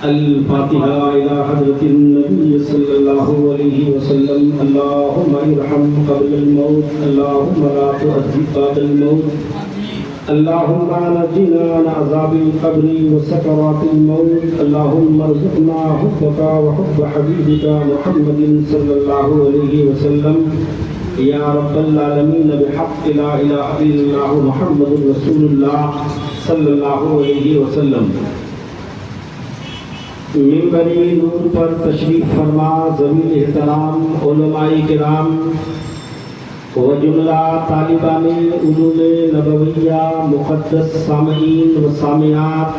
الفاتحة إلى حضرة النبي صلى الله عليه وسلم. اللهم ارحم قبل الموت، اللهم لا تؤذب بعد الموت، اللهم نجنا من عذاب القبر وسكرات الموت، اللهم ارزقنا حبك وحب حبيبك محمد صلى الله عليه وسلم يا رب العالمين بحق لا إله إلا الله محمد رسول الله صلى الله عليه وسلم. منبری نور پر تشریف فرما ذوی احترام علماء کرام و جملہ طالبان علوم نبویہ مقدس سامعین و سامعات،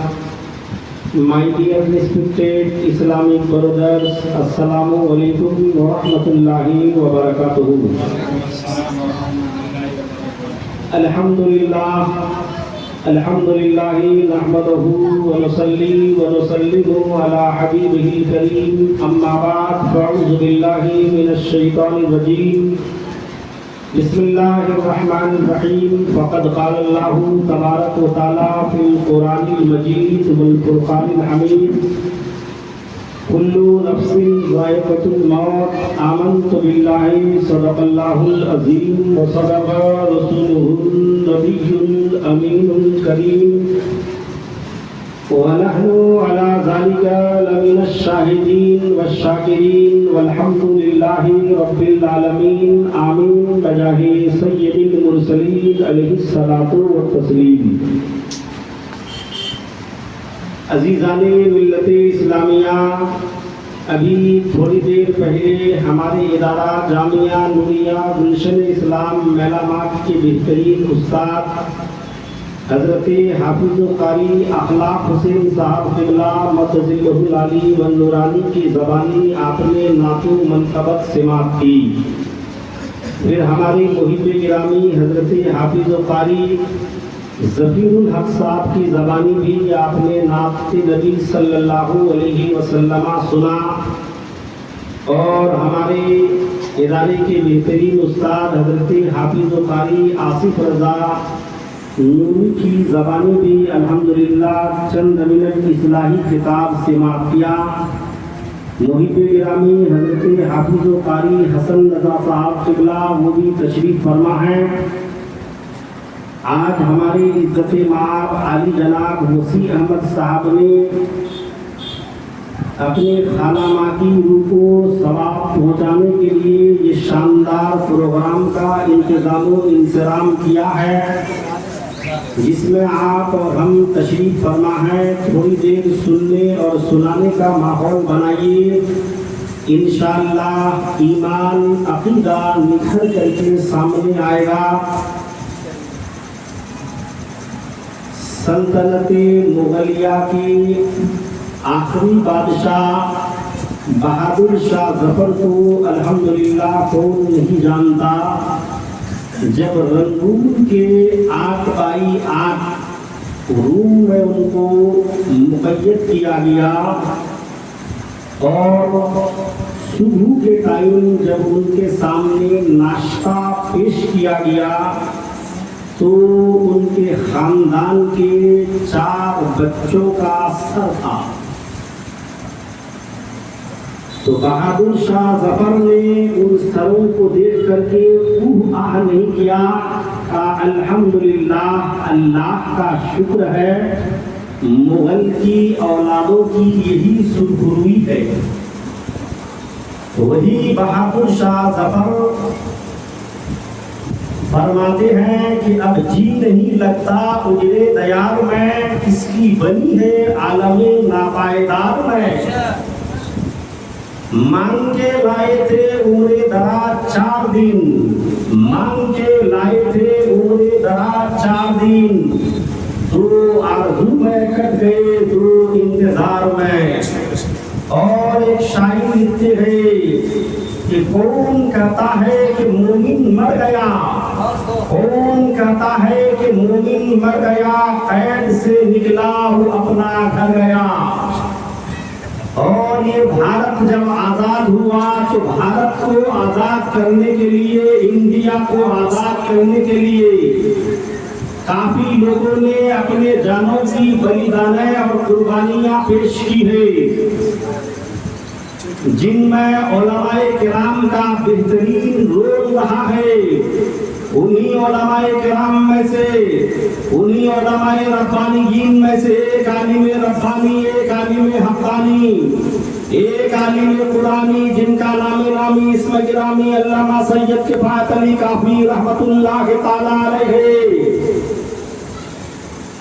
my dear respected Islamic brothers, Assalamu alaikum wa rahmatullahi wa barakatuhu. Alhamdulillah nahmaduhu wa nusalli wa nusallimu ala habibihi kareem, amma ba'd, fa'udhu billahi minash shaitanir rajeem. بسم الله الرحمن الرحيم. فقد قال الله تبارك وتعالى في القرآن المجيد والفرقان الحميد: كل نفس ذائقة الموت، آمنت بالله صدق الله العظيم وصدق رسوله النبي الأمين الكريم، ونحن على ذلك لمن الشاهدين والشاكرين، والحمد لله رب العالمين. آمين بجاه سيد المرسلين علیہ الصلاۃ والتسلیم. عزیزان ملت اسلامیہ، ابھی تھوڑی دیر پہلے ہمارے ادارہ جامعہ نوریہ گلشن اسلام میلامات کے بہترین استاد حضرت حافظ قاری اخلاق حسین صاحب قبلہ مدظلہ العالی و نورانی کی زبانی آپ نے نعت و منقبت سماعت کی. پھر ہمارے محب گرامی حضرت حافظ قاری ظفیر الحق صاحب کی زبانی بھی آپ نے نعت نبی صلی اللہ علیہ وسلم سنا. اور ہمارے ادارے کے بہترین استاد حضرت حافظ قاری آصف رضا نوری کی زبانی بھی الحمدللہ چند منٹ اصلاحی خطاب سماعت کیا. محب گرامی حضرت حافظ قاری حسن رضا صاحب قبلہ وہ بھی تشریف فرما ہیں. آج ہمارے عزت مآب عالی جناب وسیع احمد صاحب نے اپنے خالہ ماں کی روح کو ثواب پہنچانے کے لیے یہ شاندار پروگرام کا انتظام و انصرام کیا ہے، جس میں آپ اور ہم تشریف فرما ہیں. تھوڑی دیر سننے اور سنانے کا ماحول بنائیے. انشاءاللہ ایمان عقیدہ نکھر کر کے سامنے آئے گا. سلطنت مغلیہ کی آخری بادشاہ بہادر شاہ ظفر کو الحمدللہ کون نہیں جانتا. جب رنگون کے 8 بائی 8 روم میں ان کو مقید کیا گیا اور صبح کے ٹائم جب ان کے سامنے ناشتہ پیش کیا گیا تو ان کے خاندان کے 4 بچوں کا سر تھا. تو بہادر شاہ ظفر نے ان سروں کو دیکھ کر کے آہ نہیں کیا، کہا الحمدللہ، اللہ کا شکر ہے، مغل کی اولادوں کی یہی سرخروئی ہے. وہی بہادر شاہ ظفر فرماتے ہیں کہ اب جی نہیں لگتا اجرے دیار میں، کس کی بنی ہے عالم ناپائیدار میں. مانگ کے لائے تھے عمر دراز 4 دن، مانگ کے لائے تھے عمر دراز 4 دن، 2 آرزو میں کٹ گئے 2 انتظار میں. اور ایک شاعر لکھتے ہیں کہ کون کہتا ہے کہ مومن مر گیا، کون کہتا ہے کہ مومن مر گیا، قید سے نکلا وہ اپنا گھر گیا. اور اور یہ بھارت جب آزاد ہوا تو بھارت کو آزاد کرنے کے لیے، انڈیا کو آزاد کرنے کے لیے کافی لوگوں نے اپنے جانوں کی بلیدانیں اور قربانیاں پیش کی ہے، جن میں علماء کرام کا بہترین رول رہا ہے۔ انہی علماء کرام میں سے، انہی علماء ربانیین میں سے ایک عالم ربانی، ایک عالم حقانی، ایک عالم قرآنی جن کا نامی اسم گرامی علامہ سید کفایت علی کافی رحمت اللہ تعالیٰ علیہ،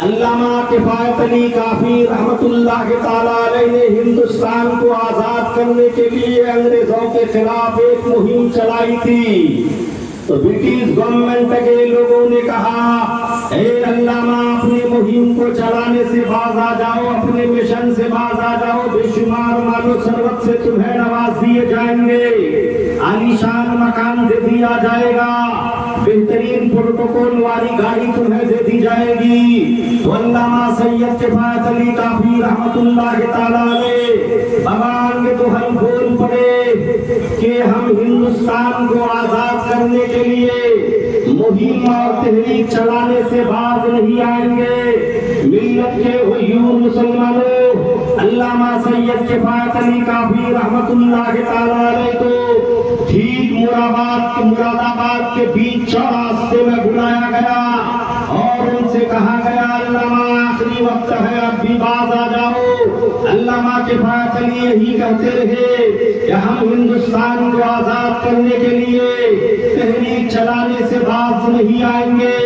علامہ کفایت علی کافی رحمت اللہ تعالیٰ علیہ نے ہندوستان کو آزاد کرنے کے لیے انگریزوں کے خلاف ایک مہم چلائی تھی۔ تو برٹش گورنمنٹ کے لوگوں نے کہا، اے علامہ اپنی مہم کو چلانے سے باز آ جاؤ، اپنے مشن سے باز آ جاؤ، بے شمار مال و ثروت سے تمہیں نواز دیے جائیں گے، عالی شان مکان دے دیا جائے گا، بہترین پروٹوکول والی گاڑی تمہیں دے دی جائے گی۔ تو علامہ سید کفایت علی کافی رحمت اللہ تعالیٰ علیہ بابان کے تو ہم بول پڑے کہ ہم ہندوستان کو آزاد کرنے کے لیے مہم اور تحریک چلانے سے باز نہیں آئیں گے۔ ملت کے غیور مسلمانوں، علامہ سید کفایت علی کافی رحمت اللہ تعالیٰ علیہ کو ٹھیک مراد آباد کے بیچ چوراستے میں بلایا گیا اور ان سے کہا گیا، علامہ آخری وقت ہے، اب بھی باز آ جاؤ۔ علامہ کفایت علی یہی کہتے رہے کہ ہم ہندوستان کو آزاد کرنے کے لیے تحریک چلانے سے باز نہیں آئیں گے۔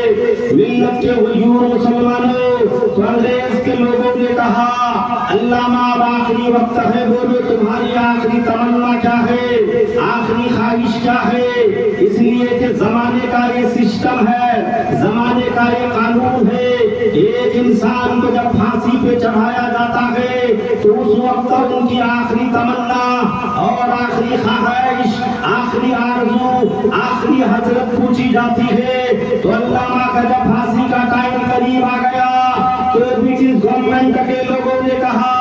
ملت کے غیور مسلمانوں، تو انگریز کے لوگوں نے کہا، علامہ اب آخری وقت ہے، بولو تمہاری آخری تمنا کیا ہے، آخری خواہش کیا ہے؟ اس لیے کہ زمانے کا یہ سسٹم ہے، زمانے کا یہ قانون ہے، ایک انسان کو جب پھانسی پہ چڑھایا جاتا ہے تو اس وقت ان کی آخری تمنا اور آخری خواہش، آخری آرزو، آخری حسرت پوچھی جاتی ہے۔ تو علامہ کا جب پھانسی کا ٹائم قریب آ گیا تو برٹش گورنمنٹ کے لوگوں نے کہا،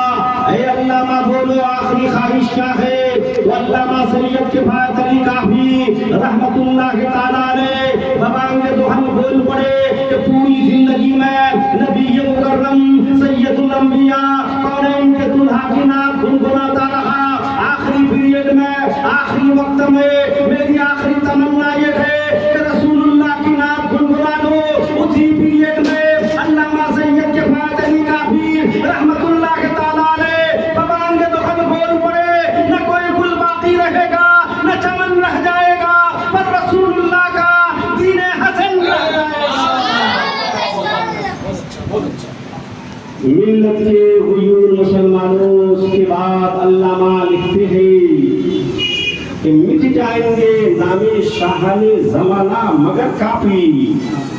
اے علامہ بولو آخری خواہش کیا ہے؟ تو علامہ سید کفایت علی کافی رحمت اللہ تعالیٰ علیہ بابانگے تو ہم بول پڑے کہ پوری زندگی میں نبی مکرم سید الانبیاء کونین کے دلہا کی نام گنگناتا رہا، آخری پیریڈ میں، آخری وقت میں میری آخری تمنا یہ ہے کہ رسول اللہ کی نام گنگنا دو۔ اسی پیریڈ میں علامہ سید کفایت علی کافی رحمت اللہ تعالیٰ علیہ بابانگے تو ہم بول پڑے، نہ کوئی گل باقی رہے گا، نہ چمن رہ جائے گا، پر رسول اللہ کا دین حسن رہ جائے گا۔ ملت کے غیور مسلمانوں، اس کے بعد علامہ لکھتے ہیں کہ مٹ جائیں گے نام شاہان زمانہ مگر کافی،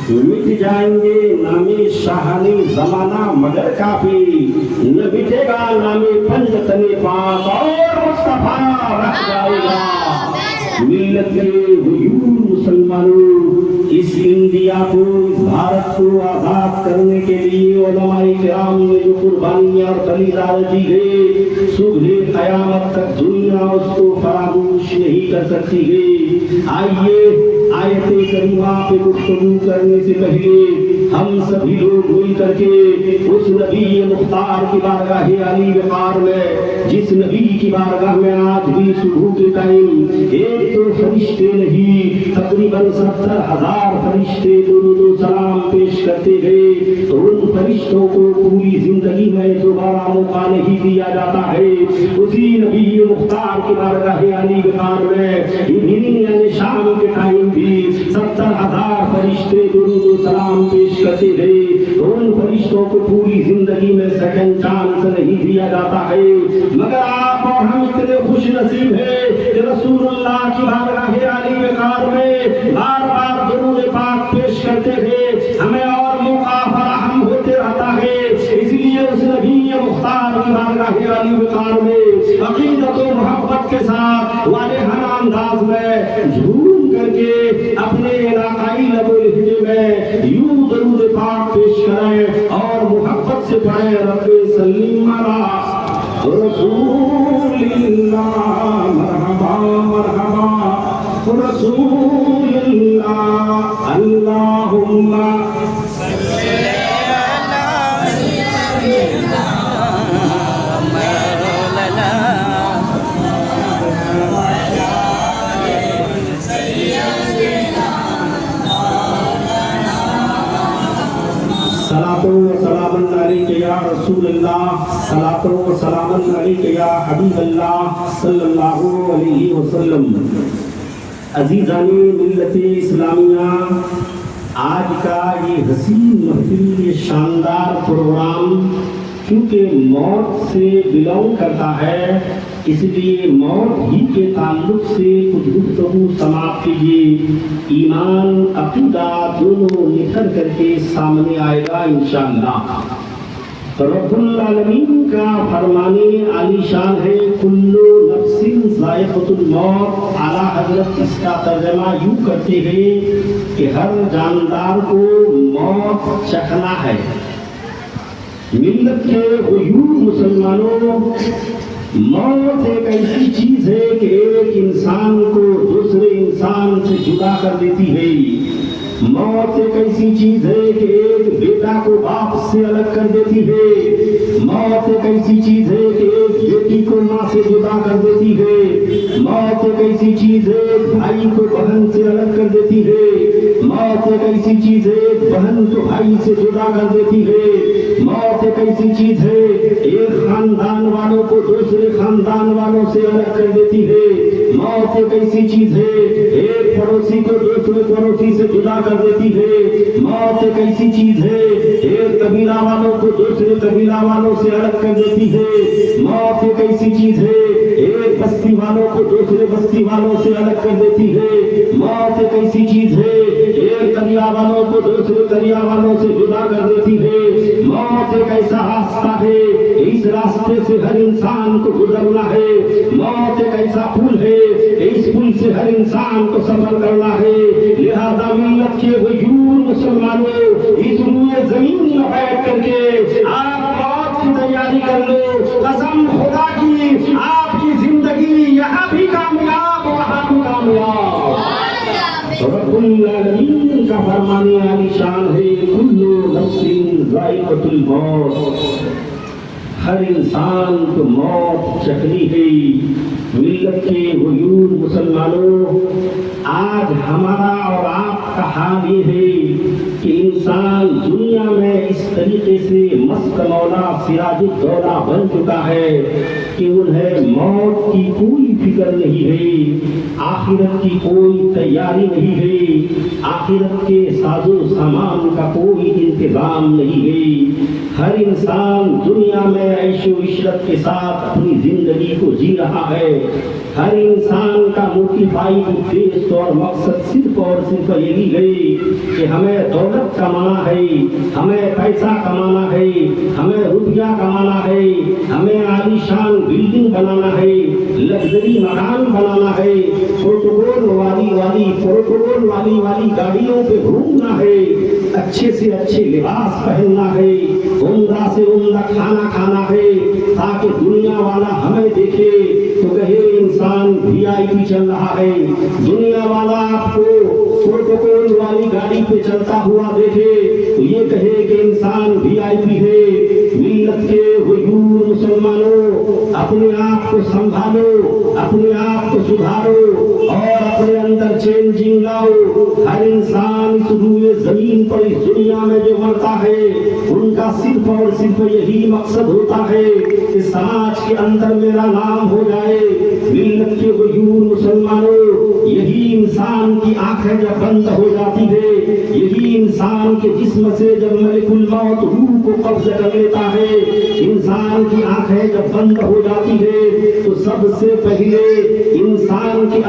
مٹ جائیں گے نام شاہان زمانہ مگر کافی، نہ مٹے گا نام پنجتن پاک اور مصطفیٰ رہ جائے گا۔ ملت کے غیور مسلمانوں، اس انڈیا کو، اس بھارت کو آزاد کرنے کے لیے علماء کرام نے جو قربانیاں اور بلیدان دی ہے، صبح قیامت تک دنیا اس کو فراموش نہیں کر سکتی ہے۔ آئیے آیت کریمہ پہ گفتگو کرنے سے پہلے ہم سبھی لوگ مل کر کے اس نبی مختار کی بارگاہ علی وقار میں، جس نبی کی بارگاہ میں آج بھی صبح کے ٹائم ایک تو فرشتے نہیں، تقریباً 70,000 فرشتے درود و سلام پیش کرتے گئے، تو ان فرشتوں کو پوری زندگی میں دوبارہ موقع نہیں دیا جاتا ہے۔ اسی نبی مختار کی بارگاہ علی وقار میں ایوننگ شام کے ٹائم بھی 70,000 فرشتے درود و سلام پیش کرتے گئے، تو ان فرشتوں کو پوری زندگی میں سیکنڈ چانس نہیں دیا جاتا ہے۔ مگر آپ اور ہم اتنے خوش نصیب ہیں کہ رسول اللہ کی بارگاہ علی وقار میں بار بار درود پاک پیش کرتے ہیں، ہمیں اور موقع فراہم ہوتے رہتا ہے۔ اس لیے اس نبی مختار کی بارگاہ علی وقار میں عقیدت و محبت کے ساتھ والہانہ انداز میں جھوم کر کے اپنے علاقائی لب و لہجے میں یوں درود پاک پیش کریں اور محبت سے پڑھیں، رب سلم علی رسول اللہ مرحبا مرحبا رسول اللہ اللہم صلاۃ و سلام علیک یا رسول اللہ صلاۃ و سلام علیک یا حبیب اللہ صلی اللہ علیہ وسلم۔ عزیزان ملت اسلامیہ، آج کا یہ حسین محفل، یہ شاندار پروگرام کیونکہ موت سے بلونگ کرتا ہے، اس لیے موت ہی کے تعلق سے کچھ گفتگو سماعت کیجیے۔ ایمان عقیدہ دونوں نکھر کر کے سامنے آئے گا انشاءاللہ۔ رب العالمین کا فرمانے عالی شان ہے کل نفس ذائقۃ الموت۔ اعلیٰ حضرت اس کا ترجمہ یوں کرتے ہیں کہ ہر جاندار کو موت چکھنا ہے۔ ملت کے غیور مسلمانوں، موت ایک ایسی چیز ہے کہ ایک انسان کو دوسرے انسان سے جدا کر دیتی ہے۔ موت ایک ایسی چیز ہے کہ ایک بیٹا کو باپ سے الگ کر دیتی ہے۔ موت ایک ایسی چیز ہے کہ ایک بیٹی کو ماں سے جدا کر دیتی ہے۔ موت ایک ایسی چیز ہے بھائی کو بہن سے الگ کر دیتی ہے۔ موت ایک ایسی چیز ہے بہن کو بھائی سے جدا کر دیتی ہے۔ موت ایک ایسی چیز ہے ایک خاندان والوں کو دوسرے خاندان والوں سے الگ کر دیتی ہے۔ موت ایک ایسی چیز ہے ایک پڑوسی کو دوسرے پڑوسی سے جدا کر دیتی ہے۔ موت ایک ایسی چیز ہے ایک قبیلہ والوں کو دوسرے قبیلہ والوں سے الگ کر دیتی ہے۔ موت ایک ایسی چیز ہے ایک بستی والوں کو دوسرے بستی والوں سے الگ کر دیتی ہے۔ موت ایک ایسی چیز ہے ایک دریا والوں کو دوسرے دریا والوں سے جدا کر دیتی ہے۔ موت ایک ایسا راستہ ہے، اس راستے سے ہر انسان کو گزرنا ہے۔ موت ایک ایسا پل ہے، اس پل سے ہر انسان کو سفر کرنا ہے۔ لہذا ملت کے غیور مسلمانوں، اس روئے زمین میں بیٹھ کر کے آپ موت کی تیاری کر لو۔ قسم خدا کی، آپ کی زندگی یہاں بھی کامیاب وہاں بھی کامیاب۔ رب العالمین کا فرمانے عالی شان ہے کل نفس ذائقۃ الموت۔ ہر انسان کو موت چکھنی ہے۔ ملت کے غیور مسلمانوں، آج ہمارا اور آپ کا حال یہ ہے کہ انسان دنیا میں اس طریقے سے مست مولا سراج الدولہ بن چکا ہے کہ انہیں موت کی کوئی فکر نہیں ہے، آخرت کی کوئی تیاری نہیں ہے، آخرت کے ساز و سامان کا کوئی انتظام نہیں ہے۔ ہر انسان دنیا میں عیش و عشرت کے ساتھ اپنی زندگی کو جی رہا ہے۔ ہر انسان کا موٹیفائی ادیش اور مقصد صرف اور صرف یہی ہے کہ ہمیں دولت کمانا ہے، ہمیں پیسہ کمانا ہے، ہمیں روپیہ کمانا ہے، ہمیں عالی شان بلڈنگ بنانا ہے، لگژری مکان بنانا ہے، پروٹوکول والی گاڑیوں پہ گھومنا ہے، اچھے سے اچھے لباس پہننا ہے، عمدہ سے عمدہ کھانا کھانا ہے، تاکہ دنیا والا ہمیں دیکھے تو کہے انسان وی آئی پی چل رہا ہے۔ دنیا والا آپ کو پروٹوکول والی گاڑی پہ چلتا ہوا دیکھے تو یہ کہے کہ انسان وی آئی پی ہے۔ ملت کے غیور مسلمانوں، اپنے آپ کو سنبھالو، اپنے آپ کو سدھارو اور اپنے اندر چینجنگ لاؤ۔ ہر انسان اس روئے زمین پر اس دنیا میں جو مرتا ہے، ان کا صرف اور صرف یہی مقصد ہوتا ہے کہ سماج کے اندر میرا نام ہو جائے۔ ملت کے غیور مسلمانوں، یہی انسان کی آنکھیں جب بند ہو جاتی ہے، یہی انسان کے جسم سے جب ملک الموت روح کو قبض کر لیتا ہے، انسان کی آنکھیں جب بند ہو جاتی ہے تو سب سے پہلے انسان کے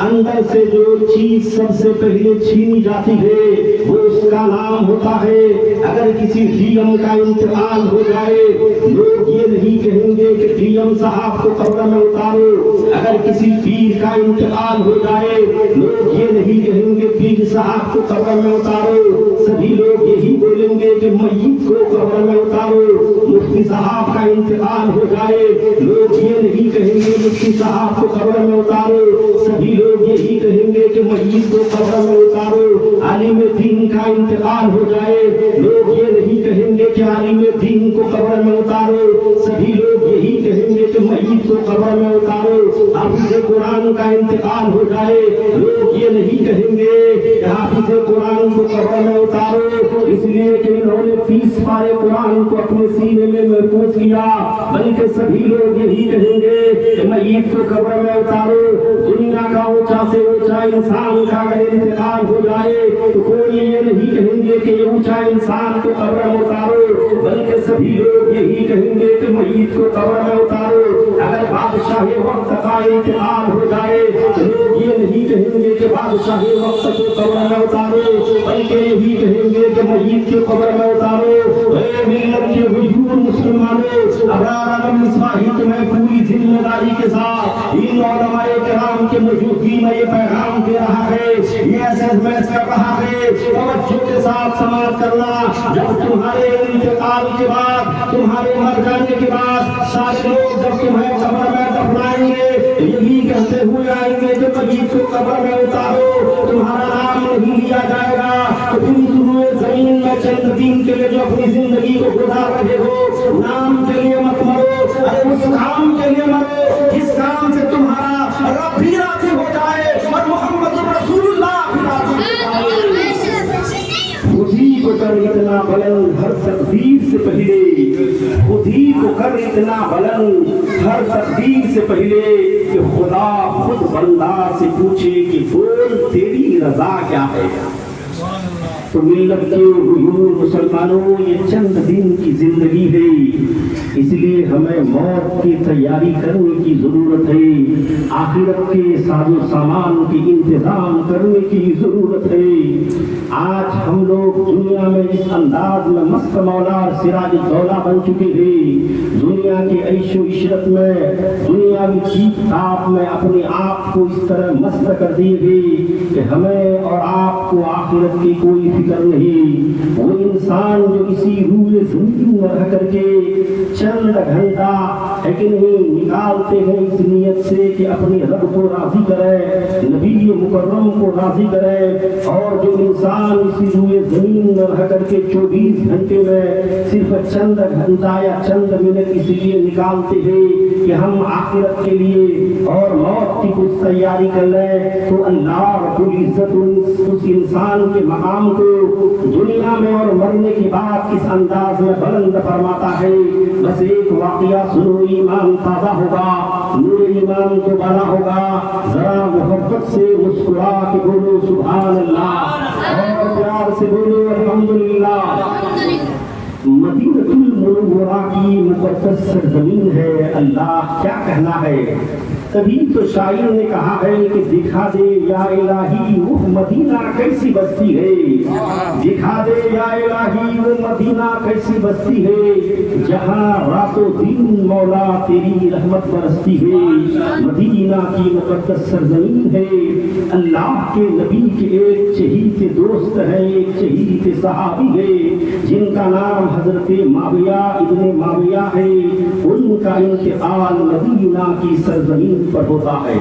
اندر سے جو چیز سب سے پہلے چھینی جاتی ہے وہ اس کا نام ہوتا ہے۔ اگر کسی ڈی ایم کا انتقال ہو جائے، لوگ یہ نہیں کہیں گے کہ ڈی ایم صاحب کو قبر میں اتارو۔ اگر کسی پیر کا انتقال ہو جائے، لوگ یہ نہیں کہیں گے پیر صاحب کو قبر میں اتارو۔ سبھی لوگ یہی بولیں گے کہ میت کو قبر میں اتارو، مفتی صاحب کا انتقال ہو جائے، لوگ یہ نہیں کہیں گے مفتی صاحب کو قبر میں اتارو، سبھی لوگ یہی کہیں گے کہ میت کو قبر میں اتارو، عالم دین کا انتقال ہو جائے، لوگ یہ نہیں کہیں گے کہ عالم دین کو قبر میں اتارو، سبھی لوگ یہی کہیں گے کہ میت کو قبر میں اتارو، حافظ قرآن کا انتقال ہو جائے، لوگ یہ نہیں کہیں گے کہ حافظ قرآن کو قبر میں اتارو، اس لیے کہ انہوں نے 30 پارے قرآن کو اپنے سینے میں محفوظ کیا، بلکہ سبھی لوگ یہی کہیں گے کہ میت کو قبر میں اتارو۔ دنیا کا اونچا سے اونچا انسان کا اگر انتقال ہو جائے تو کوئی یہ نہیں کہیں گے کہ یہ اونچا انسان کو قبر میں اتارو، بلکہ سبھی لوگ یہی کہیں گے کہ میت کو قبر میں اتارو۔ اگر بادشاہ وقت کا انتقال ہو جائے تو لوگ یہ نہیں کہیں گے کہ بادشاہ وقت کو قبر میں اتارو، بلکہ یہی کہیں گے کہ میت کو قبر میں اتارو۔ اے ملت کے حضور مسلمانوں، ابرار عالم اصلاحی تمہیں پوری ذمہ داری کے ساتھ ان علماء کرام کے موجودگی میں یہ پیغام دے رہا ہے، یہ ایسیمنٹ کر رہا ہے، توجہ کے ساتھ سماعت کرنا۔ جب تمہارے انتقال کے بعد، تمہارے مر جانے کے بعد سارے لوگ جب تمہیں قبر میں دفنائیں گے یہی کہتے ہوئے آئیں گے کہ میت کو قبر میں اتارو، تمہارا نام نہیں لیا جائے گا، تو تم روئے زمین میں چند دن کے لیے جو اپنی زندگی کو گزار رہے ہو، نام کے لیے مت مرو، ارے اس کام کے لیے مرو جس کام سے تمہارا رب بھی راضی ہو جائے اور محمد رسول اللہ بھی راضی ہو جائے۔ خود ہی کو کر اتنا بلند ہر تقدیر سے پہلے، خود ہی کو کر اتنا بلند ہر تقدیر سے پہلے کہ خدا خود بندہ سے پوچھے کہ بول تیری رضا کیا ہے۔ تو ملت کے حضور مسلمانوں، یہ چند دن کی زندگی ہے، اس لیے ہمیں موت کی تیاری کرنے کی ضرورت ہے، آخرت کے ساز و سامان کی انتظام کرنے کی ضرورت ہے۔ آج ہم لوگ دنیا میں اس انداز میں مست مولا اور سراج الدولہ بن چکے ہیں، دنیا کے عیش و عشرت میں، دنیاوی چیپ ٹاپ میں اپنے آپ کو اس طرح مست کر دیے گئے کہ ہمیں اور آپ کو آخرت کی کوئی فکر نہیں۔ وہ انسان جو اسی روئے زمین میں رہ کر کے چند گھنٹہ ہے کہ نہیں نکالتے ہیں اس نیت سے کہ اپنے رب کو راضی کرے، نبی مکرم کو راضی کرے، اور جو انسان اسی روئے زمین میں رہ کر کے 24 گھنٹے میں صرف چند گھنٹہ یا چند منٹ اس لیے نکالتے ہیں کہ ہم آخرت کے لیے اور موت کی کچھ تیاری کر لیں، تو اللہ رب العزت اس انسان کے مقام کو دنیا میں اور مرنے کے بعد اس انداز میں بلند فرماتا ہے۔ بس ایک واقعہ سنو، ایمان تازہ ہوگا، نور ایمان کو بالا ہوگا، ذرا محبت سے مسکرا کے بولو سبحان اللہ، اور پیار سے بولو الحمدللہ۔ مدینہ المنورہ کی مقدس سرزمین ہے، اللہ کیا کہنا ہے۔ تبھی تو شاعر نے کہا ہے کہ دکھا دے یا الہی وہ مدینہ کیسی بستی ہے، دکھا دے یا الہی وہ مدینہ کیسی بستی ہے، جہاں رات و دن مولا تیری رحمت برستی ہے۔ مدینہ کی مقدس سرزمین ہے، اللہ کے نبی کے ایک چہیتے دوست ہیں، ایک چہیتے صحابی ہے جن کا نام حضرت معاویہ ابن معاویہ ہے، ان کا انتقال مدینہ کی سرزمین پر ہوتا ہے،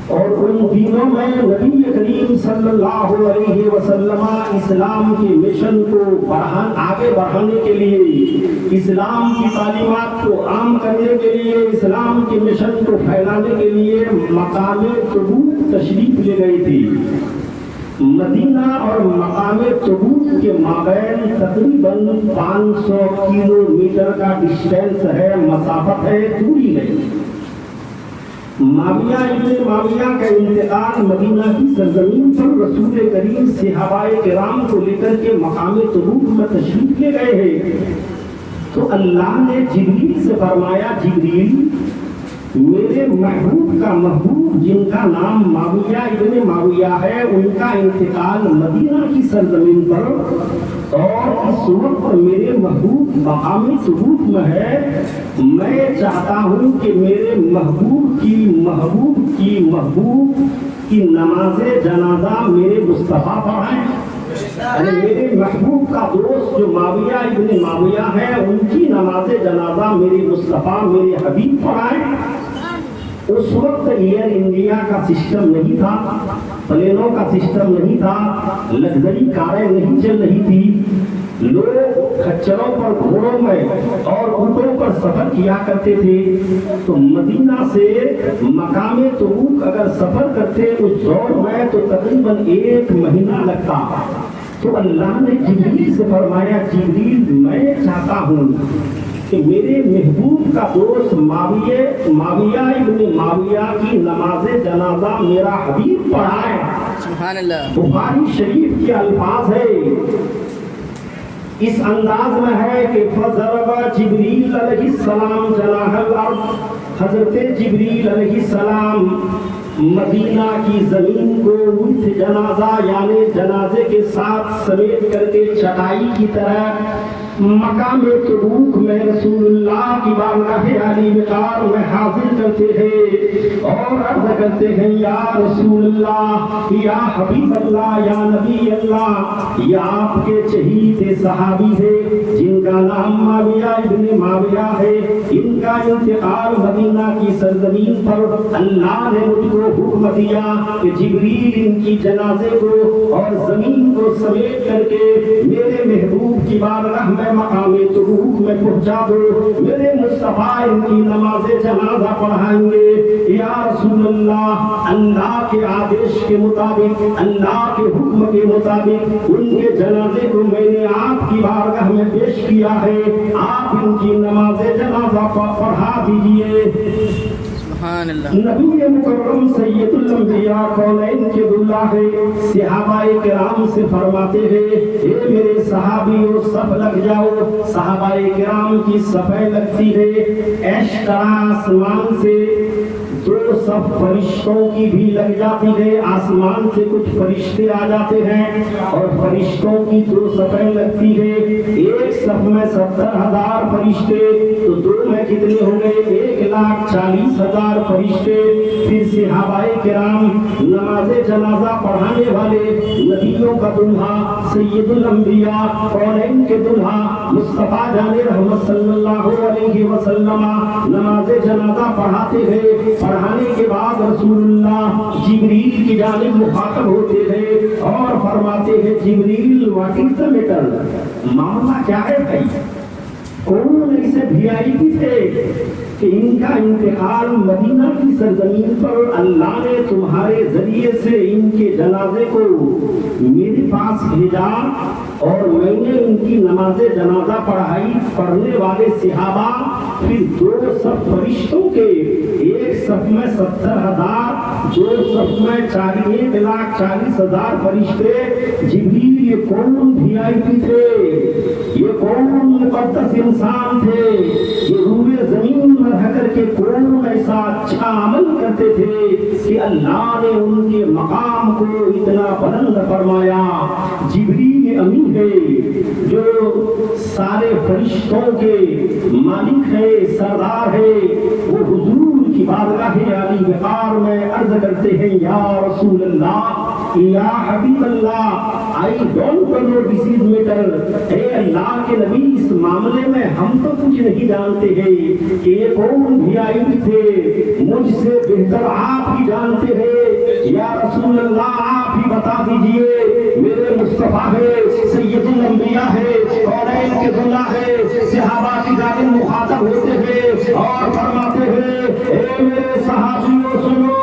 اور ان دنوں میں نبی کریم صلی اللہ علیہ وسلم اسلام کے مشن کو آگے بڑھانے کے لیے، اسلام کی تعلیمات کو عام کرنے کے لیے، اسلام کے مشن کو پھیلانے کے لیے مقام تبوک تشریف لے گئی تھی۔ مدینہ اور مقام تبوک کے مابین تقریباً 500 کلومیٹر کا ڈسٹینس ہے، مسافت ہے، دوری ہے۔ معاویہ ابن معاویہ کا انتقال مدینہ کی سرزمین پر رسول کریم صحابہ کرام کو لے کر کے مقام تبوک میں تشریف لے گئے ہیں، تو اللہ نے جبریل سے فرمایا، جبریل میرے محبوب کا محبوب جن کا نام معاویہ ابن معاویہ ہے، ان کا انتقال مدینہ کی سرزمین پر اور اس وقت میرے محبوب مقام تبوک میں ہے، میں چاہتا ہوں کہ میرے محبوب کی نماز جنازہ میرے مصطفیٰ پڑھائیں۔ میرے محبوب کا دوست جو معاویہ ابن معاویہ ہے ان کی نماز جنازہ میرے مصطفیٰ میرے حبیب پڑھائیں۔ اس وقت ایئر انڈیا کا سسٹم نہیں تھا، پلینوں کا سسٹم نہیں تھا، لگژری کاریں نہیں چل رہی تھی، لوگ کھچروں پر گھوڑوں میں اور اونٹوں پر سفر کیا کرتے تھے۔ تو مدینہ سے مقام تبوک اگر سفر کرتے اس دور میں تو تقریباً 1 مہینہ لگتا۔ تو اللہ نے جبریل سے فرمایا جبریل میں چاہتا ہوں کہ میرے محبوب کا دوست معاویہ ابن معاویہ کی نماز جنازہ میرا حبیب پڑھائے۔ سبحان اللہ۔ بخاری شریف کے الفاظ ہے، اس انداز میں ہے کہ فضرب جبریل علیہ السلام جناح الارض، حضرت جبریل علیہ السلام مدینہ کی زمین کو وِتھ جنازہ یعنی جنازے کے ساتھ سمیٹ کر کے چٹائی کی طرح مقام تبوک میں رسول اللہ کی بارگاہ عالی وقار میں حاضر کرتے ہیں اور عرض کرتے ہیں یا رسول اللہ، یا حبیب اللہ، یا نبی اللہ، یہ آپ کے چہیتے صحابی ہے جن کا نام معاویہ ابن معاویہ ہے، ان کا انتقال مدینہ کی سرزمین پر اللہ نے مجھ کو حکم دیا کہ جبریل ان کی جنازے کو اور زمین کو سمیٹ کر کے میرے محبوب کی بارگاہ میں مقام تبوک میں پہنچا دو، میرے مصطفیٰ ان کی نماز جنازہ پڑھائیں گے۔ یا رسول اللہ، اللہ کے آدیش کے مطابق، اللہ کے حکم کے مطابق ان کے جنازے کو میں نے آپ کی بارگاہ میں پیش کیا ہے، آپ ان کی نماز جنازہ پڑھا دیجئے۔ نبی مکرم سید الانبیاء کونین کے دلہ ہے، صحابہ کرام سے فرماتے ہیں اے میرے صحابیوں صف لگ جاؤ۔ صحابہ کرام کی صفیں لگتی ہے، ایشترا آسمان سے 2 صف فرشتوں کی بھی لگ جاتی ہے، آسمان سے کچھ فرشتے آ جاتے ہیں اور فرشتوں کی 2 صفیں لگتی ہے، ایک صف میں 70,000 فرشتے، تو 2 میں کتنے ہو گئے 1,40,000 فرشتے۔ پھر صحابہ کرام نماز جنازہ پڑھانے والے نبیوں کا دلہا سید الانبیاء کونین کے دلہا مصطفیٰ جان رحمت صلی اللہ علیہ وسلم نماز جنازہ پڑھاتے ہیں۔ پڑھانے کے بعد رسول اللہ جبریل کی جانب مخاطب ہوتے ہیں اور فرماتے ہیں جبریل واٹ از دی میٹر، معاملہ کیا ہے بھائی؟ کون ایسے بھی آئی بھی تھے کہ ان کا انتقال مدینہ کی سرزمین پر اللہ نے تمہارے ذریعے سے ان کے جنازے کو میرے پاس بھیجا اور میں نے ان کی نماز جنازہ پڑھائی۔ پڑھنے والے صحابہ پھر 2 صف فرشتوں کے، ایک صف میں 70,000، 2 صف میں 1,40,000 فرشتے۔ جبریل یہ کون بھی آئی بھی تھے، یہ کون مقدس انسان تھے، یہ روئے زمین میں رہ کر کے کون ایسا اچھا عمل کرتے تھے کہ اللہ نے ان کے مقام کو اتنا بلند فرمایا۔ جبریل امین ہے جو سارے فرشتوں کے مالک ہے، سردار ہے، وہ حضور کی بارگاہ عالی وقار میں عرض کرتے ہیں یا رسول اللہ، یا حبیب اللہ، I don't know this is matter۔ اے اللہ کے نبی اس معاملے میں ہم تو کچھ نہیں جانتے ہیں کہ یہ کون بھی آئی تھے، مجھ سے بہتر آپ ہی جانتے ہیں، یا رسول اللہ آپ ہی بتا دیجئے۔ میرے مصطفیٰ ہے، سید الانبیاء ہے، کونین کے دلہ ہے، صحابہ کی جانب مخاطب ہوتے ہیں اور فرماتے ہیں اے میرے صحابیوں سنو،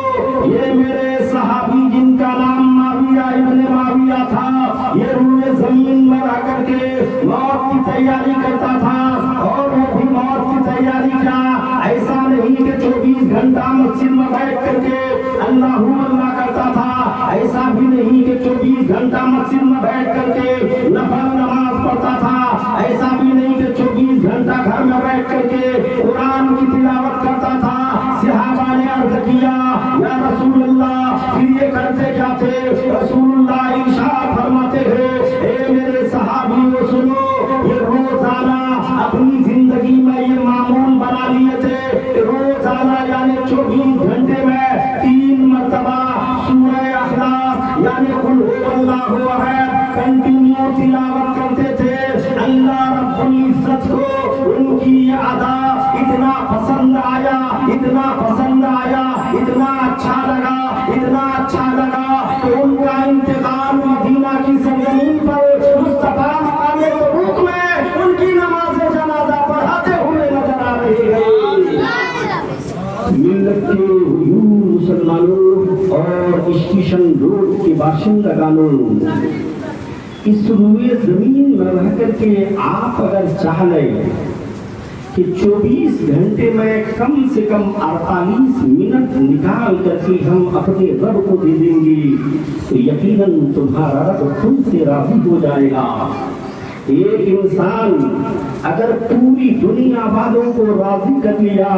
یہ میرے صحابی جن کا نام معاویہ ابن معاویہ تھا، یہ روئے زمین میں رہ کر کے موت کی تیاری کرتا تھا اور وہ بھی موت کی تیاری کیا، ایسا نہیں کہ 24 گھنٹہ مسجد میں بیٹھ کر کے اللہ اللہ کرتا تھا، ایسا بھی نہیں کہ 24 گھنٹہ مسجد میں بیٹھ کر کے نفل نماز پڑھتا تھا، ایسا بھی نہیں کہ 24 گھنٹہ گھر میں بیٹھ کر کے قرآن کی تلاوت کرتا تھا۔ صحابہ نے عرض کیا یا رسول اللہ پھر یہ کرتے کیا تھے؟ رسول اللہ ارشاد فرماتے ہیں اے میرے صحابیوں سنو، یہ روزانہ اپنی زندگی میں یہ معمول بنا لیے تھے، روزانہ یعنی 24 گھنٹے میں 3 مرتبہ سورہ اخلاص یعنی قل هو اللہ احد کنٹینیو تلاوت کرتے تھے. اللہ رب العزت کو ان کی یہ ادا اتنا پسند آیا، اتنا پسند آیا، اتنا اچھا لگا، اتنا اچھا لگا کہ ان کا انتقال مدینہ کی سرزمین پر مصطفیٰ مقام تبوک میں ان کی نماز جنازہ پڑھاتے ہوئے نظر آ رہے ہیں. ملت کے حضور مسلمانوں اور اسٹیشن روڈ کے باشندگانوں، اس روئے زمین میں رہ کر کے آپ اگر چاہ لیں کہ 24 گھنٹے میں کم سے کم 48 منٹ نکال کر کے ہم اپنے رب کو دے دیں گے تو یقیناً تمہارا رب خود سے راضی ہو جائے گا. ایک انسان اگر پوری دنیا والوں کو راضی کر لیا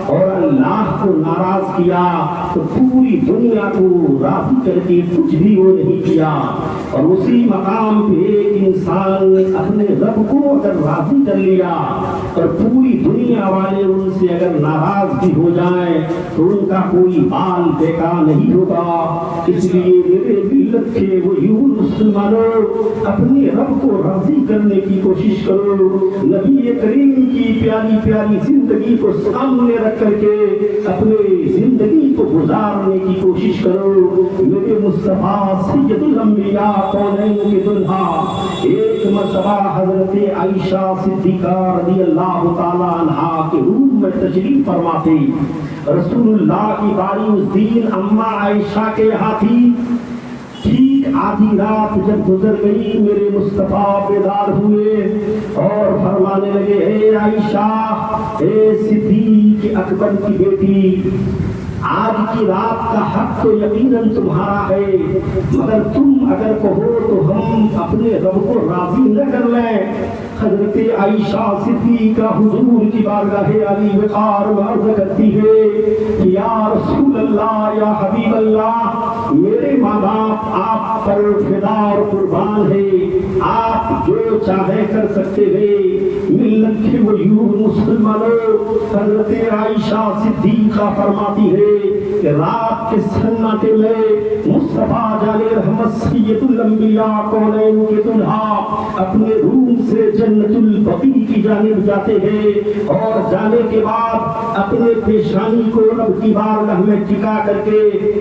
اور اللہ کو ناراض کیا تو پوری دنیا کو راضی کر کے کچھ بھی وہ نہیں کیا. اور اسی مقام پہ ایک انسان اپنے رب کو اگر راضی کر لیا اور پوری دنیا والے ان سے اگر ناراض بھی ہو جائیں تو ان کا کوئی بال بیکار نہیں ہوگا. اس لیے میرے ملت کے وہ مسلمانوں اپنے رب کو راضی کرنے کی کوشش کرو. نبی کریم کی پیاری پیاری زندگی کو سامنے رکھ کر کے اپنے زندگی کو گزارنے کی کوشش کرو. میرے مصطفیٰ سید الانبیاء کونین کے دلہا ایک مرتبہ حضرت عائشہ صدیقہ رضی اللہ تعالی عنہا کے روم میں تشریف فرما تھے. رسول اللہ کی باری اس دن اماں عائشہ کے یہاں تھی. ٹھیک آدھی رات جب گزر گئی میرے مصطفیٰ بیدار ہوئے اور فرمانے لگے اے عائشہ، اے صدیق اکبر کی بیٹی، آج کی رات کا حق تو یقیناً تمہارا ہے، مگر تم اگر کہو تو ہم اپنے رب کو راضی نہ کر لیں. حضرت عائشہ صدیقہ حضور کی بارگاہ علی وقار میں عرض کرتی ہے کہ یا رسول اللہ، یا حبیب اللہ، میرے ماں باپ آپ پر فدا اور قربان ہے، آپ جو چاہے کر سکتے ہیں. ملت کے وجود مسلمانوں، حضرت عائشہ صدیقہ فرماتی ہے کہ رات کے سناٹے میں مصطفیٰ جان رحمت سید الانبیاء کونین کے دلہا اپنے روم سے جنت البقیع کی جانب جاتے ہیں اور جانے کے بعد اپنے پیشانی کو رب کی بارگاہ میں ٹکا کر کے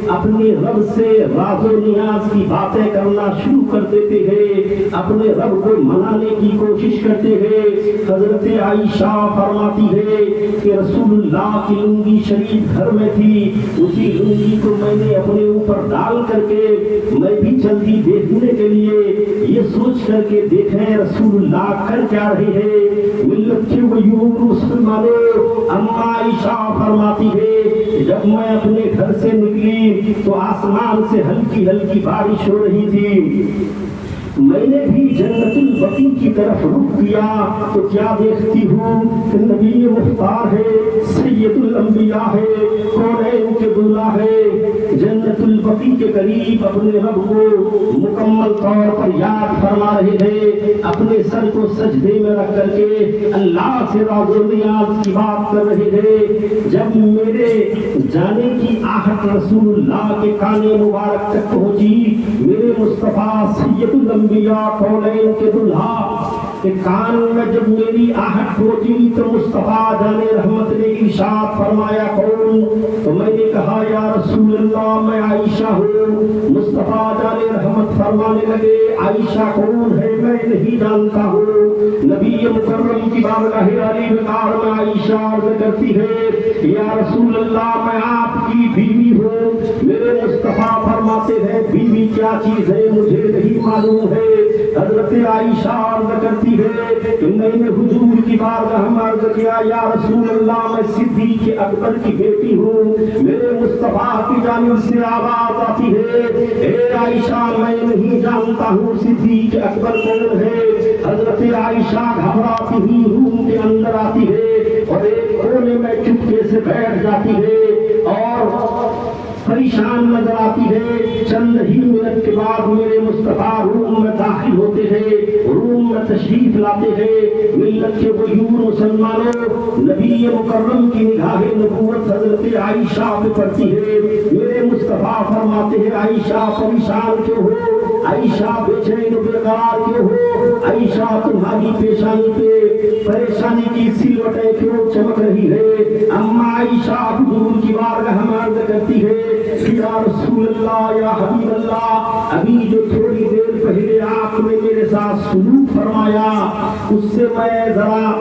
اپنے رب سے راز و نیاز کی باتیں کرنا شروع کر دیتے ہیں، اپنے رب کو منانے کی کوشش کرتے ہیں. حضرت عائشہ فرماتی ہے کہ رسول اللہ کی لنگی شریف گھر میں تھی، اسی لنگی کو میں نے اپنے اوپر ڈال کر کے میں بھی چلتی دیکھنے کے لیے یہ سوچ کر کے دیکھیں رسول اللہ کر کیا رہے ہیں. ملت کے غیور مسلمانوں، اما عائشہ فرماتی ہے جب میں اپنے گھر سے نکلی تو آسمان سے ہلکی ہلکی بارش ہو رہی تھی. میں نے بھی جنت البقیع کی طرف رخ کیا تو کیا دیکھتی ہوں کہ نبی مختار ہے، سید الانبیاء ہے، کونین کے دلہا ہے، جنت البقیع کے قریب اپنے رب کو مکمل طور پر یاد فرما رہے ہیں، اپنے سر کو سجدے میں رکھ کر کے اللہ سے راز و نیاز کی بات کر رہے ہیں. جب میرے جانے کی آہٹ رسول اللہ کے کانے مبارک تک پہنچی، میرے مصطفیٰ سید الانبیاء کونین کے دلہا کہ کان میں جب میری آہٹ پہنچی تو مصطفیٰ جان رحمت نے ارشاد فرمایا کون؟ تو میں نے کہا یا رسول اللہ میں عائشہ ہوں. مصطفیٰ جان رحمت فرمانے لگے عائشہ کون ہے میں نہیں جانتا ہوں. نبی مکرم کی بارگاہ علی وقار میں عائشہ عرض کرتی ہے یا رسول اللہ میں آپ کی بیوی ہوں. میرے مصطفیٰ فرماتے ہیں بیوی کیا چیز ہے مجھے نہیں معلوم ہے. حضرت عائشہ عرض کرتی ہے کہ میں نے حضور کی بارگاہ میں عرض کیا یا رسول اللہ میں صدیق اکبر کی بیٹی ہوں. میرے مصطفیٰ کی جانب سے آواز آتی ہے اے عائشہ میں نہیں جانتا ہوں صدیق اکبر کون ہے. حضرت عائشہ گھبراتی ہوئی روم کے اندر آتی ہے اور ایک کونے میں چپکے سے بیٹھ جاتی ہے اور پریشان نظر آتی ہے. چند ہی منٹ کے بعد میرے مصطفیٰ روم میں داخل ہوتے ہیں، روم میں تشریف لاتے ہیں ملت کے غیور مسلمانوں نبی مکرم کی نگاہ نبوت حضرت عائشہ پہ پڑتی ہے میرے مصطفیٰ فرماتے ہیں عائشہ پریشان کیوں ہو عائشہ بے چین و بے قرار کیوں ہو عائشہ تمہاری پیشانی پہ پریشانی کی سلوٹیں کیوں چمک رہی ہے اما عائشہ حضور کی بارگاہ میں عرض کرتی ہے یا رسول اللہ یا حبیب اللہ ابھی جو تھوڑی دیر پہلے آپ نے میرے ساتھ سلوک فرمایا اس سے میں ذرا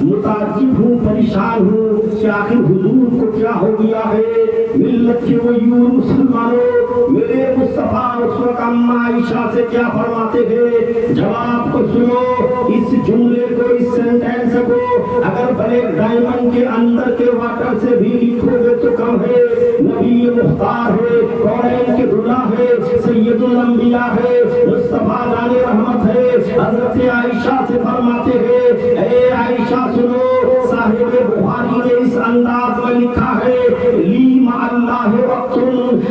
متعجب ہوں پریشان ہوں کہ آخر حضور کو کیا ہو گیا ہے ملت کے غیور مسلمانوں میرے مصطفیٰ اس وقت اما عائشہ سے کیا فرماتے ہیں جواب کو سنو اس جملے کو اس سینٹینس کو اگر بلیک ڈائمنڈ کے اندر کے واٹر سے بھی لکھو گے تو کم ہے نبی مختار ہے قرآن کے دلہا ہے سید الانبیاء ہے مصطفیٰ جان رحمت ہے حضرت عائشہ سے فرماتے ہیں اے عائشہ سنو صاحب بخاری نے اس انداز میں لکھا ہے لی مع اللہ وقت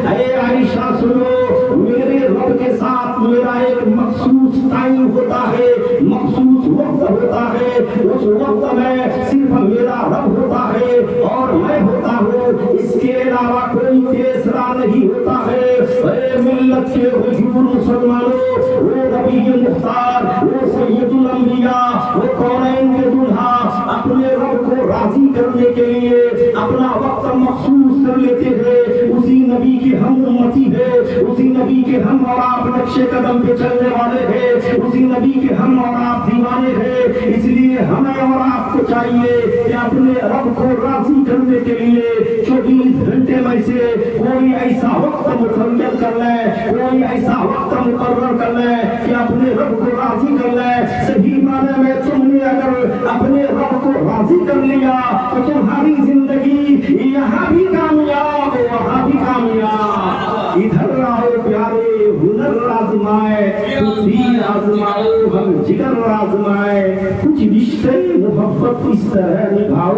اے عائشہ سنو میرے رب کے ساتھ میرا ایک مخصوص ٹائم ہوتا ہے مخصوص وقت ہوتا ہے اس وقت میں صرف میرا رب ہوتا ہے اور میں ہوتا ہوں اس کے علاوہ کوئی تیسرا نہیں ہوتا ہے اے ملت کے غیور مسلمانوں وہ نبی مختار وہ سید الانبیاء وہ قرآن کے دلہا اپنے رب کو راضی کرنے کے لیے اپنا وقت مخصوص کر لیتے ہیں اسی نبی کی ہم امتی ہے اسی نبی کے ہم اور آپ نقشے قدم پہ چلنے والے ہیں اسی نبی کے ہم اور آپ دیوانے ہیں اس لیے ہمیں اور آپ کو چاہیے کہ اپنے رب کو راضی کرنے کے لیے 24 گھنٹے میں سے کوئی ایسا وقت متعین کر لے کوئی ایسا وقت مقرر کر لے کہ اپنے رب کو راضی کر لے صحیح معنی میں تم نے اگر اپنے رب کو راضی کر لیا تو تمہاری زندگی یہاں بھی کامیاب وہاں بھی کامیاب ادھر آؤ پیارے ہنر آزمائے تو دین آزماؤ ہم جگر آزمائے کچھ رشتے محبت اس طرح نبھاؤ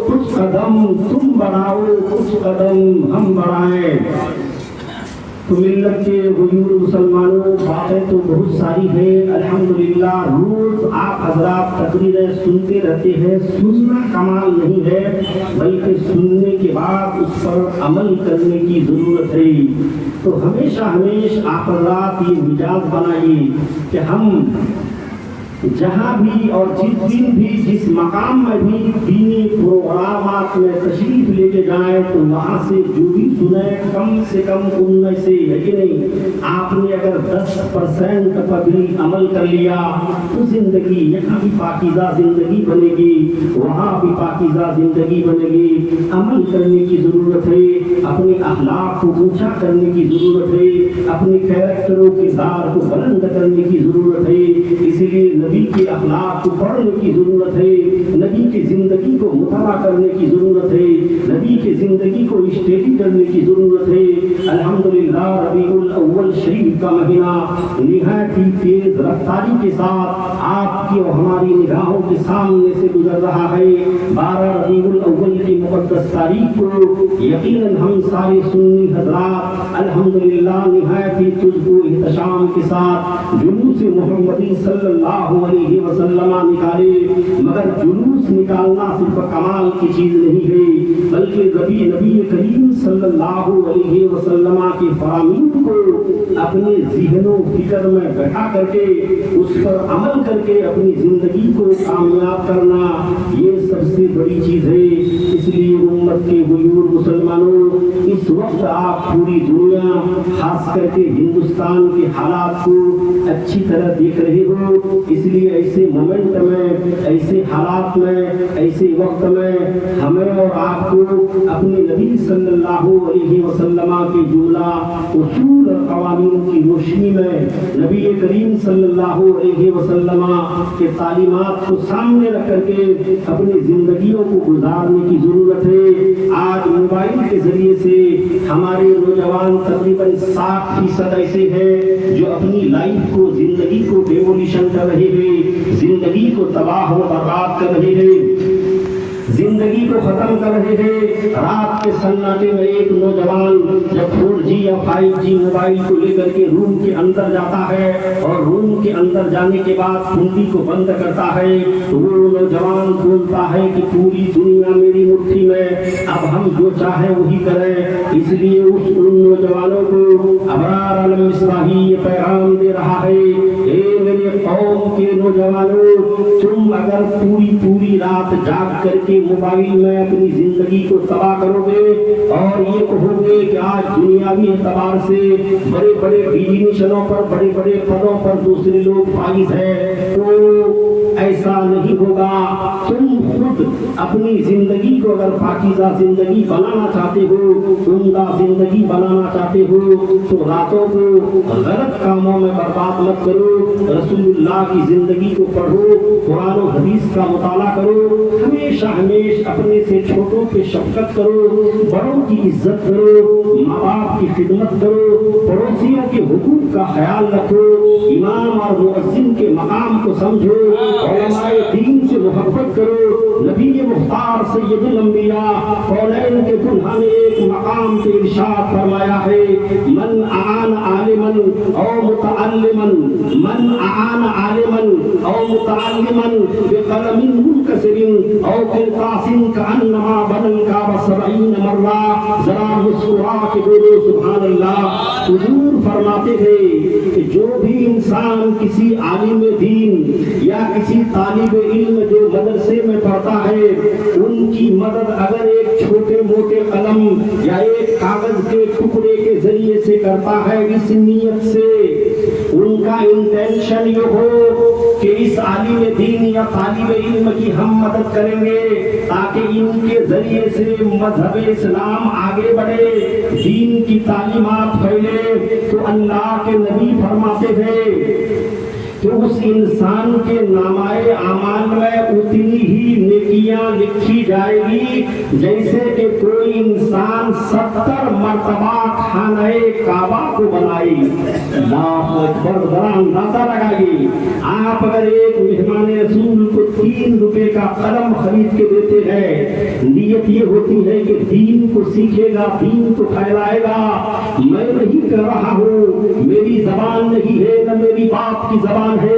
کچھ قدم تم بڑھاؤ کچھ قدم ہم بڑھائیں تو ملت کے غیور مسلمانوں باتیں تو بہت ساری ہیں الحمدللہ روز آپ حضرات تقریریں سنتے رہتے ہیں سننا کمال نہیں ہے بلکہ سننے کے بعد اس پر عمل کرنے کی ضرورت ہے تو ہمیشہ آپ حضرات یہ مزاج بنائیے کہ ہم جہاں بھی اور جس دن بھی جس مقام میں بھی دینی پروگرامات میں تشریف لے کے جائیں تو وہاں سے جو بھی سنیں کم سے کم ان میں سے ہے کہ نہیں آپ نے اگر 10% پر بھی عمل کر لیا تو زندگی یہاں بھی پاکیزہ زندگی بنے گی وہاں بھی پاکیزہ زندگی بنے گی عمل کرنے کی ضرورت ہے اپنے اخلاق کو اونچا کرنے کی ضرورت ہے اپنے کیریکٹروں کے کردار کو بلند کرنے کی ضرورت ہے اسی لیے نبی کے اخلاق کو پڑھنے کی ضرورت ہے نبی کی زندگی کو مطالعہ کرنے کی ضرورت ہے نبی کی زندگی کو اسٹڈی کرنے کی ضرورت ہے الحمدللہ ربیع الاول شریف کا مہینہ نہایت ہی تیز رفتاری کے ساتھ آپ کی اور ہماری نگاہوں کے سامنے سے گزر رہا ہے 12 ربیع الاول کی مقدس تاریخ کو یقیناً ہم سارے سنی حضرات الحمدللہ نہایت ہی تجھ و احتشام کے ساتھ جلوس محمدی صلی اللہ علیہ وسلم نکالے مگر جلوس نکالنا صرف کمال کی چیز نہیں ہے بلکہ نبی کریم صلی اللہ علیہ وسلم کے فرامین کو اپنے ذہن و فکر میں بیٹھا کر کے اس پر عمل کر کے اپنی زندگی کو کامیاب کرنا یہ سب سے بڑی چیز ہے اس لیے امت کے غیور مسلمانوں اس وقت آپ پوری دنیا خاص کر کے ہندوستان کے حالات کو اچھی طرح دیکھ رہے ہو اس لیے ایسے مومنٹ میں ایسے حالات میں ایسے وقت میں ہمیں اور آپ کو اپنے نبی صلی اللہ علیہ وسلم کے جملہ اصول اور قوانین کی روشنی میں نبی کریم صلی اللہ علیہ وسلم کے تعلیمات کو سامنے رکھ کر کے اپنی زندگیوں کو گزارنے کی ضرورت ہے آج موبائل کے ذریعے سے ہمارے نوجوان تقریباً 60% ایسے ہیں جو اپنی لائف کو زندگی کو ڈیمولیشن کر رہے ہیں زندگی کو تباہ و برباد کر رہے ہیں زندگی کو ختم کر رہے ہیں. رات کے سناٹے میں ایک نوجوان جب 4G یا 5G موبائل کو لے کر کے روم کے اندر جاتا ہے اور روم کے اندر جانے کے بعد کنڈی کو بند کرتا ہے تو وہ نوجوان بولتا ہے کہ پوری دنیا میری مٹھی میں، اب ہم جو چاہیں وہی کریں. اس لیے ان نوجوانوں کو ابرار عالم مصباحی یہ پیغام دے رہا ہے، اے میرے قوم کے نوجوانوں، تم اگر پوری رات جاگ کر کے موبائل میں اپنی زندگی کو تباہ کرو گے اور یہ کہو گے کہ آج دنیاوی اعتبار سے بڑے بڑے ڈیزینیشنوں پر، بڑے بڑے پدوں پر دوسرے لوگ فائز ہیں، تو ایسا نہیں ہوگا. تم خود اپنی زندگی کو اگر پاکیزہ زندگی بنانا چاہتے ہو، عمدہ زندگی بنانا چاہتے ہو، تو راتوں کو غلط کاموں میں برباد مت کرو. رسول اللہ کی زندگی کو پڑھو، قرآن و حدیث کا مطالعہ کرو، ہمیشہ اپنے سے چھوٹوں پہ شفقت کرو، بڑوں کی عزت کرو، ماں باپ کی خدمت کرو، پڑوسیوں کے حقوق کا خیال رکھو، امام اور مؤذن کے مقام کو سمجھو، علماء دین سے محبت کرو. نبی مختار سید الانبیاء قولین کے دلہا نے ایک مقام پہ ارشاد فرمایا ہے، من اعان عالما او متعلما، من اعان عالما او متعلما بقلم منکسر او قرطاس کانما بنى الكعبة 70 مرہ. ذرا مسکرا کے بولو سبحان اللہ. حضور فرماتے ہیں کہ جو بھی انسان کسی عالم دین یا کسی طالب علم جو مدرسے میں پڑھتا ہے، ان کی مدد اگر ایک چھوٹے موٹے قلم یا ایک کاغذ کے ٹکڑے کے ذریعے سے کرتا ہے، اس نیت سے ان کا انٹینشن یہ ہو کہ اس عالم دین یا طالب علم کی ہم مدد کریں گے تاکہ ان کے ذریعے سے مذہب اسلام آگے بڑھے، دین کی تعلیمات پھیلے، تو اللہ کے نبی فرماتے ہیں کہ اس انسان کے نامۂ اعمال میں اتنی ہی نیکیاں لکھی جائے گی جیسے کہ کوئی انسان 70 مرتبہ خانہ کعبہ کو بنائی. اللہ اکبر. ذرا اندازہ لگائیے، آپ اگر ایک مہمان رسول کو 3 روپے کا قلم خرید کے دیتے ہیں، نیت یہ ہوتی ہے کہ دین کو سیکھے گا، دین کو پھیلائے گا. میں نہیں کر رہا ہوں، میری زبان نہیں ہے، نہ میری باپ کی زبان ہے،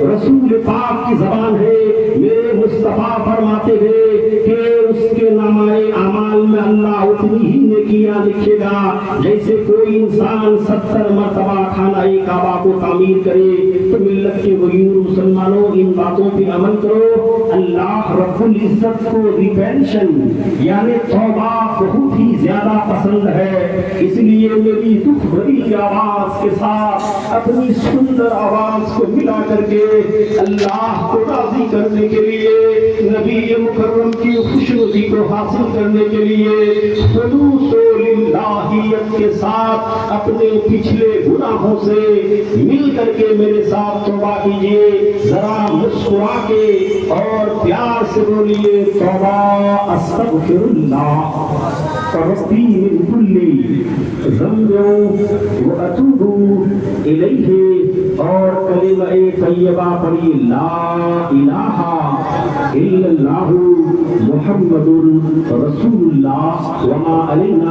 رسول پاک کی زبان ہے. میرے مصطفیٰ فرماتے ہیں کہ اس کے نامۂ اعمال میں اللہ اتنی ہی نیکیاں لکھے گا جیسے کوئی انسان 70 مرتبہ خانہ کعبہ کو تعمیر کرے. تو ملت کے غیور مسلمانوں، ان باتوں پہ عمل کرو. اللہ رب العزت کو ریپینشن یعنی توبہ بہت ہی زیادہ پسند ہے. اس لیے میری دکھ بھری آواز کے ساتھ اپنی سندر آواز کو ملا کر کے اللہ کو راضی کرنے کے لیے، نبی مکرم کی خوشنودی کو حاصل کرنے کے لیے خلوص للہیت کے ساتھ اپنے پچھلے گناہوں سے مل کر کے میرے ساتھ توبہ کیجیے. ذرا مسکرا کے اور پیار سے بولیے، توبہ استغفر اللہ ربی من کل ذنب واتوب الیہ. اور کلمہ طیبہ پڑھی، لا الہ الا اللہ محمد رسول اللہ وما علینا